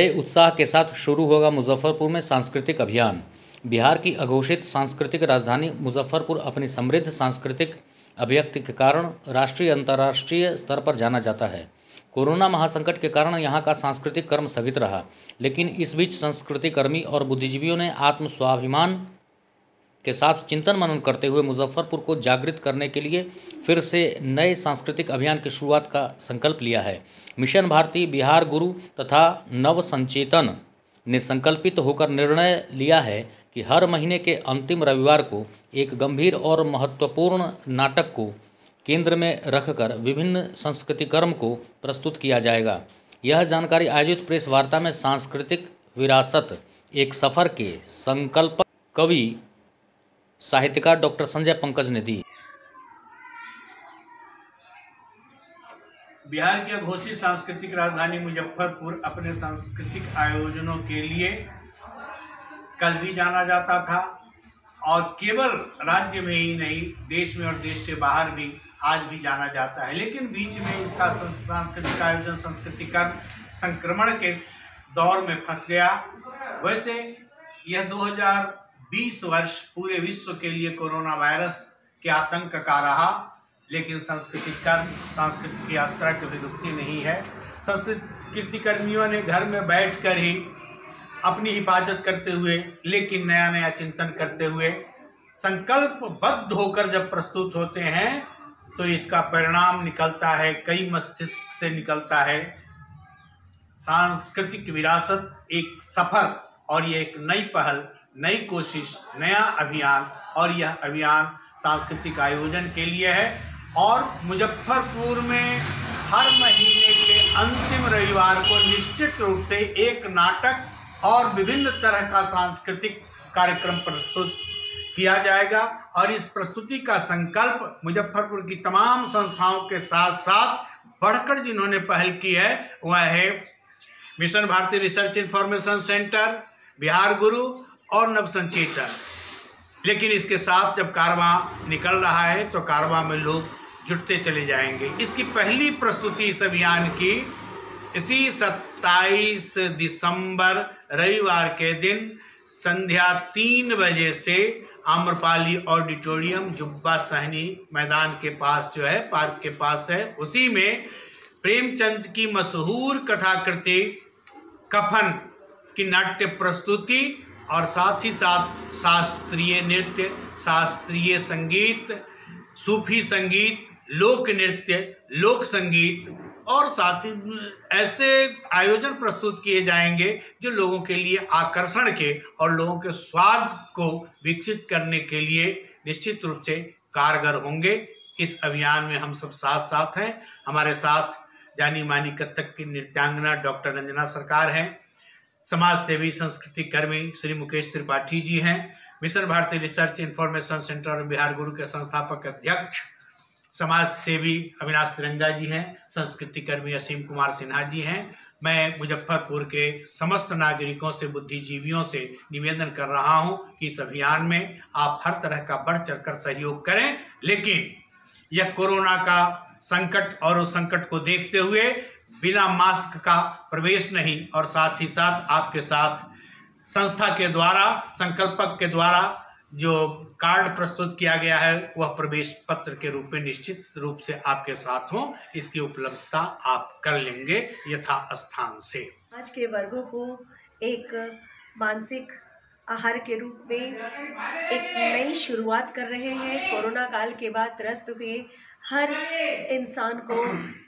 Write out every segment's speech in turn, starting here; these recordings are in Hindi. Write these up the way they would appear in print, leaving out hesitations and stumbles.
नए उत्साह के साथ शुरू होगा मुजफ्फरपुर में सांस्कृतिक अभियान। बिहार की अघोषित सांस्कृतिक राजधानी मुजफ्फरपुर अपनी समृद्ध सांस्कृतिक अभिव्यक्ति के कारण राष्ट्रीय अंतर्राष्ट्रीय स्तर पर जाना जाता है। कोरोना महासंकट के कारण यहाँ का सांस्कृतिक कर्म स्थगित रहा, लेकिन इस बीच संस्कृति कर्मी और बुद्धिजीवियों ने आत्म स्वाभिमान के साथ चिंतन मनन करते हुए मुजफ्फरपुर को जागृत करने के लिए फिर से नए सांस्कृतिक अभियान की शुरुआत का संकल्प लिया है। मिशन भारती, बिहार गुरु तथा नव संचेतन ने संकल्पित होकर निर्णय लिया है कि हर महीने के अंतिम रविवार को एक गंभीर और महत्वपूर्ण नाटक को केंद्र में रखकर विभिन्न संस्कृति कर्म को प्रस्तुत किया जाएगा। यह जानकारी आयोजित प्रेस वार्ता में सांस्कृतिक विरासत एक सफ़र के संकल्पक कवि साहित्यकार डॉक्टर संजय पंकज ने दी। बिहार की घोषित सांस्कृतिक राजधानी मुजफ्फरपुर अपने सांस्कृतिक आयोजनों के लिए कल भी जाना जाता था और केवल राज्य में ही नहीं, देश में और देश से बाहर भी आज भी जाना जाता है। लेकिन बीच में इसका सांस्कृतिक आयोजन सांस्कृतिक संक्रमण के दौर में फंस गया। वैसे यह 2020 वर्ष पूरे विश्व के लिए कोरोना वायरस के आतंक का रहा, लेकिन सांस्कृतिक यात्रा कभी रुकती नहीं है। संस्कृति कर्मियों ने घर में बैठकर ही अपनी हिफाजत करते हुए, लेकिन नया नया चिंतन करते हुए संकल्पबद्ध होकर जब प्रस्तुत होते हैं तो इसका परिणाम निकलता है, कई मस्तिष्क से निकलता है। सांस्कृतिक विरासत एक सफर और ये एक नई पहल, नई कोशिश, नया अभियान, और यह अभियान सांस्कृतिक आयोजन के लिए है। और मुजफ्फरपुर में हर महीने के अंतिम रविवार को निश्चित रूप से एक नाटक और विभिन्न तरह का सांस्कृतिक कार्यक्रम प्रस्तुत किया जाएगा। और इस प्रस्तुति का संकल्प मुजफ्फरपुर की तमाम संस्थाओं के साथ साथ बढ़कर जिन्होंने पहल की है वह है mission Bharati research information centre, Bihar Guru और नव संचेतन। लेकिन इसके साथ जब कारवां निकल रहा है तो कारवां में लोग जुटते चले जाएंगे। इसकी पहली प्रस्तुति इस अभियान की इसी 27 दिसंबर रविवार के दिन संध्या 3 बजे से आम्रपाली ऑडिटोरियम, जुब्बा सहनी मैदान के पास जो है, पार्क के पास है, उसी में प्रेमचंद की मशहूर कथाकृति कफन की नाट्य प्रस्तुति और साथ ही साथ शास्त्रीय नृत्य, शास्त्रीय संगीत, सूफी संगीत, लोक नृत्य, लोक संगीत और साथ ही ऐसे आयोजन प्रस्तुत किए जाएंगे जो लोगों के लिए आकर्षण के और लोगों के स्वाद को विकसित करने के लिए निश्चित रूप से कारगर होंगे। इस अभियान में हम सब साथ साथ हैं। हमारे साथ जानी मानी कथक की नृत्यांगना डॉक्टर रंजना सरकार हैं, समाज सेवी संस्कृति कर्मी श्री मुकेश त्रिपाठी जी हैं, mission Bharati research information centre और बिहार गुरु के संस्थापक अध्यक्ष समाज सेवी अविनाश तिरंगा जी हैं, संस्कृति कर्मी असीम कुमार सिन्हा जी हैं। मैं मुजफ्फरपुर के समस्त नागरिकों से, बुद्धिजीवियों से निवेदन कर रहा हूं कि इस अभियान में आप हर तरह का बढ़ चढ़कर सहयोग करें। लेकिन यह कोरोना का संकट और उस संकट को देखते हुए बिना मास्क का प्रवेश नहीं, और साथ ही साथ आपके साथ संस्था के द्वारा, संकल्पक के द्वारा जो कार्ड प्रस्तुत किया गया है वह प्रवेश पत्र के रूप में निश्चित रूप से आपके साथ हो। इसकी उपलब्धता आप कर लेंगे यथा स्थान से। आज के वर्गों को एक मानसिक आहार के रूप में एक नई शुरुआत कर रहे हैं। कोरोना काल के बाद त्रस्त हुए हर इंसान को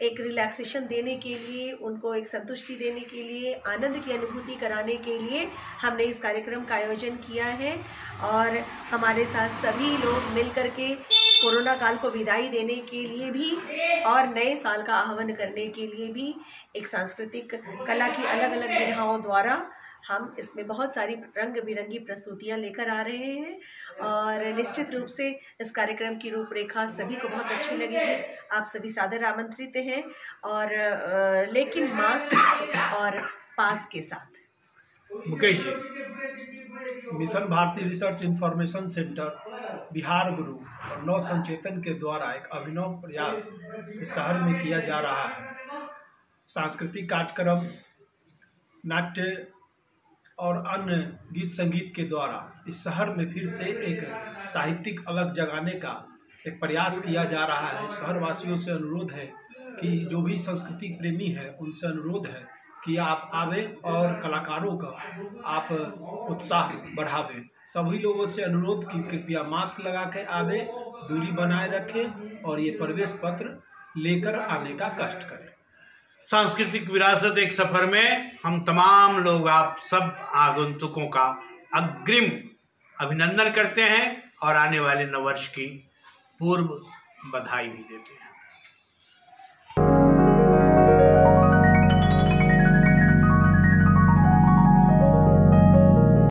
एक रिलैक्सेशन देने के लिए, उनको एक संतुष्टि देने के लिए, आनंद की अनुभूति कराने के लिए हमने इस कार्यक्रम का आयोजन किया है। और हमारे साथ सभी लोग मिल कर के कोरोना काल को विदाई देने के लिए भी और नए साल का आह्वान करने के लिए भी एक सांस्कृतिक कला की अलग अलग विधाओं द्वारा हम इसमें बहुत सारी रंग बिरंगी प्रस्तुतियां लेकर आ रहे हैं। और निश्चित रूप से इस कार्यक्रम की रूपरेखा सभी को बहुत अच्छी लगेगी। आप सभी सादर आमंत्रित हैं, और लेकिन मास्क और पास के साथ। Mukesh ji. Mission Bharati research information centre, Bihar Guru और नव संचेतन के द्वारा एक अभिनव प्रयास इस शहर में किया जा रहा है। सांस्कृतिक कार्यक्रम नाट्य और अन्य गीत संगीत के द्वारा इस शहर में फिर से एक साहित्यिक अलग जगाने का एक प्रयास किया जा रहा है। शहरवासियों से अनुरोध है कि जो भी संस्कृति प्रेमी है उनसे अनुरोध है कि आप आवे और कलाकारों का आप उत्साह बढ़ावें। सभी लोगों से अनुरोध कि कृपया मास्क लगा के आवे, दूरी बनाए रखें और ये प्रवेश पत्र लेकर आने का कष्ट करें। सांस्कृतिक विरासत एक सफर में हम तमाम लोग आप सब आगंतुकों का अग्रिम अभिनंदन करते हैं और आने वाले नववर्ष की पूर्व बधाई भी देते हैं।